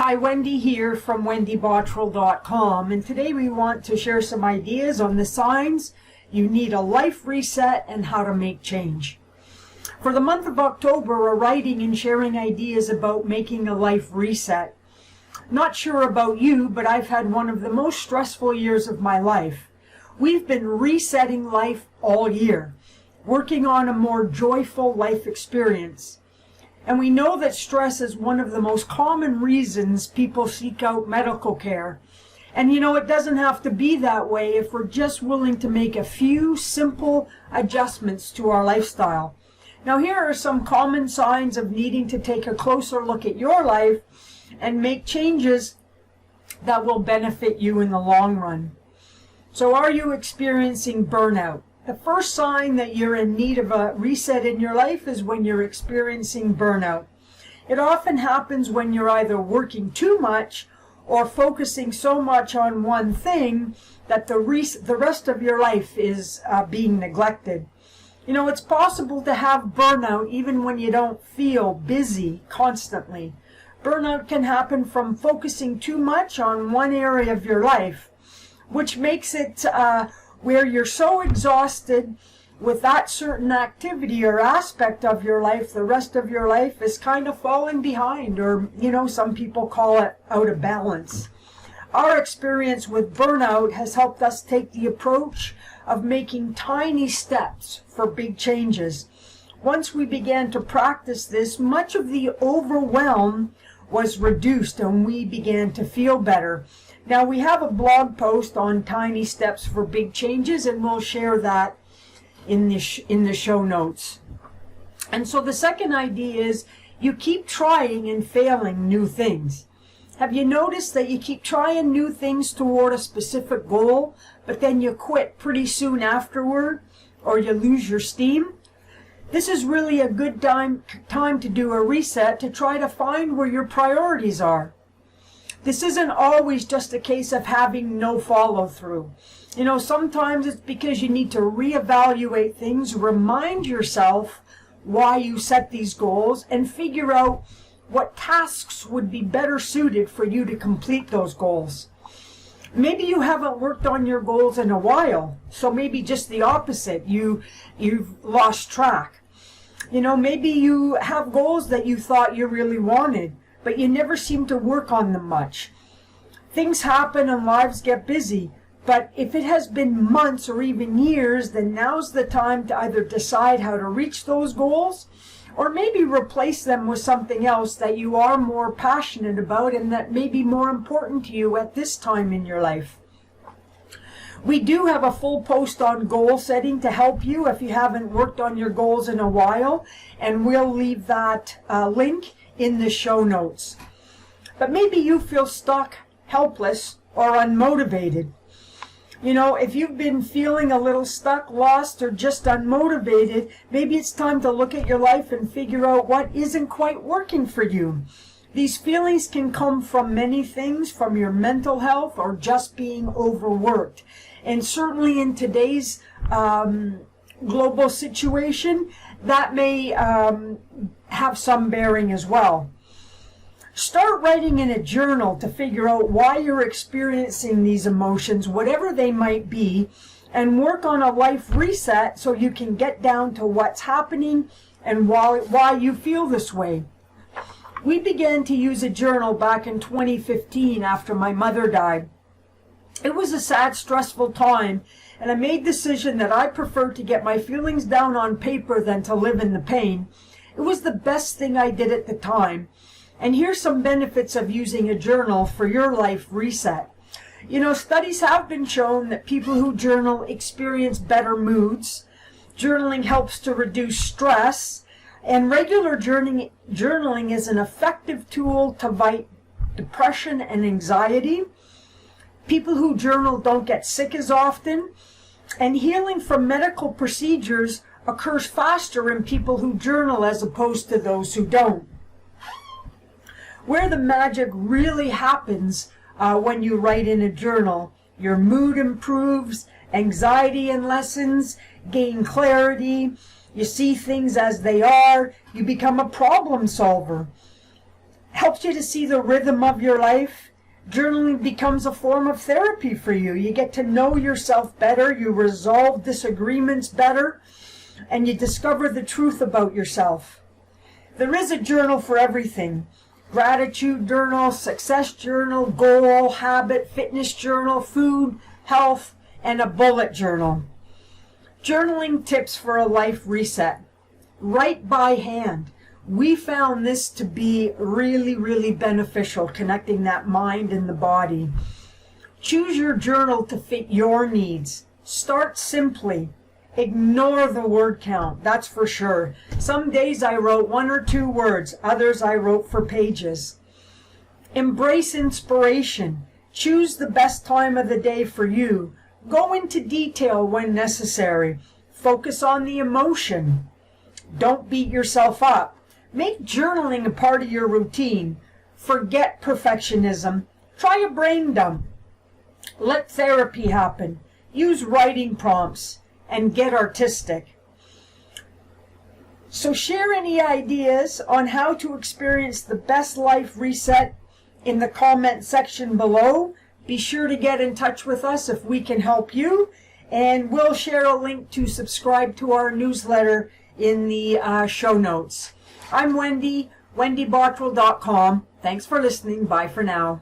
Hi, Wendy here from wendybottrell.com, and today we want to share some ideas on the signs you need a life reset and how to make change. For the month of October, we're writing and sharing ideas about making a life reset. Not sure about you, but I've had one of the most stressful years of my life. We've been resetting life all year, working on a more joyful life experience. And we know that stress is one of the most common reasons people seek out medical care. And it doesn't have to be that way if we're just willing to make a few simple adjustments to our lifestyle. Now, here are some common signs of needing to take a closer look at your life and make changes that will benefit you in the long run. So, are you experiencing burnout? The first sign that you're in need of a reset in your life is when you're experiencing burnout. It often happens when you're either working too much or focusing so much on one thing that the rest of your life is being neglected. It's possible to have burnout even when you don't feel busy constantly. Burnout can happen from focusing too much on one area of your life, which makes it where you're so exhausted with that certain activity or aspect of your life, the rest of your life is kind of falling behind, or, some people call it out of balance. Our experience with burnout has helped us take the approach of making tiny steps for big changes. Once we began to practice this, much of the overwhelm was reduced and we began to feel better. Now, we have a blog post on tiny steps for big changes, and we'll share that in the show notes. And so the second idea is you keep trying and failing new things. Have you noticed that you keep trying new things toward a specific goal, but then you quit pretty soon afterward, or you lose your steam? This is really a good time to do a reset to try to find where your priorities are. This isn't always just a case of having no follow-through. Sometimes it's because you need to reevaluate things, remind yourself why you set these goals, and figure out what tasks would be better suited for you to complete those goals. Maybe you haven't worked on your goals in a while, so maybe just the opposite, you've lost track. Maybe you have goals that you thought you really wanted, but you never seem to work on them much. Things happen and lives get busy, but if it has been months or even years, then now's the time to either decide how to reach those goals, or maybe replace them with something else that you are more passionate about and that may be more important to you at this time in your life. We do have a full post on goal setting to help you if you haven't worked on your goals in a while, and we'll leave that link in the show notes. But maybe you feel stuck, helpless, or unmotivated. If you've been feeling a little stuck, lost, or just unmotivated, maybe it's time to look at your life and figure out what isn't quite working for you. These feelings can come from many things, from your mental health or just being overworked. And certainly in today's global situation, that may have some bearing as well. Start writing in a journal to figure out why you're experiencing these emotions, whatever they might be, and work on a life reset so you can get down to what's happening and why you feel this way. We began to use a journal back in 2015 after my mother died. It was a sad, stressful time, and I made the decision that I preferred to get my feelings down on paper than to live in the pain. It was the best thing I did at the time. And here's some benefits of using a journal for your life reset. Studies have been shown that people who journal experience better moods. Journaling helps to reduce stress, and regular journaling is an effective tool to fight depression and anxiety. People who journal don't get sick as often, and healing from medical procedures occurs faster in people who journal as opposed to those who don't. Where the magic really happens when you write in a journal, your mood improves, anxiety lessens, gain clarity, you see things as they are, you become a problem solver. helps you to see the rhythm of your life. Journaling becomes a form of therapy for you. You get to know yourself better, you resolve disagreements better, and you discover the truth about yourself. There is a journal for everything. Gratitude journal, success journal, goal, habit, fitness journal, food, health, and a bullet journal. Journaling tips for a life reset. Write by hand. We found this to be really, really beneficial, connecting that mind and the body. Choose your journal to fit your needs. Start simply. Ignore the word count, that's for sure. Some days I wrote 1 or 2 words, others I wrote for pages. Embrace inspiration. Choose the best time of the day for you. Go into detail when necessary. Focus on the emotion. Don't beat yourself up. Make journaling a part of your routine. Forget perfectionism. Try a brain dump. Let therapy happen. Use writing prompts and get artistic. So share any ideas on how to experience the best life reset in the comment section below. Be sure to get in touch with us if we can help you, and we'll share a link to subscribe to our newsletter in the show notes. I'm Wendy, wendybottrell.com. Thanks for listening. Bye for now.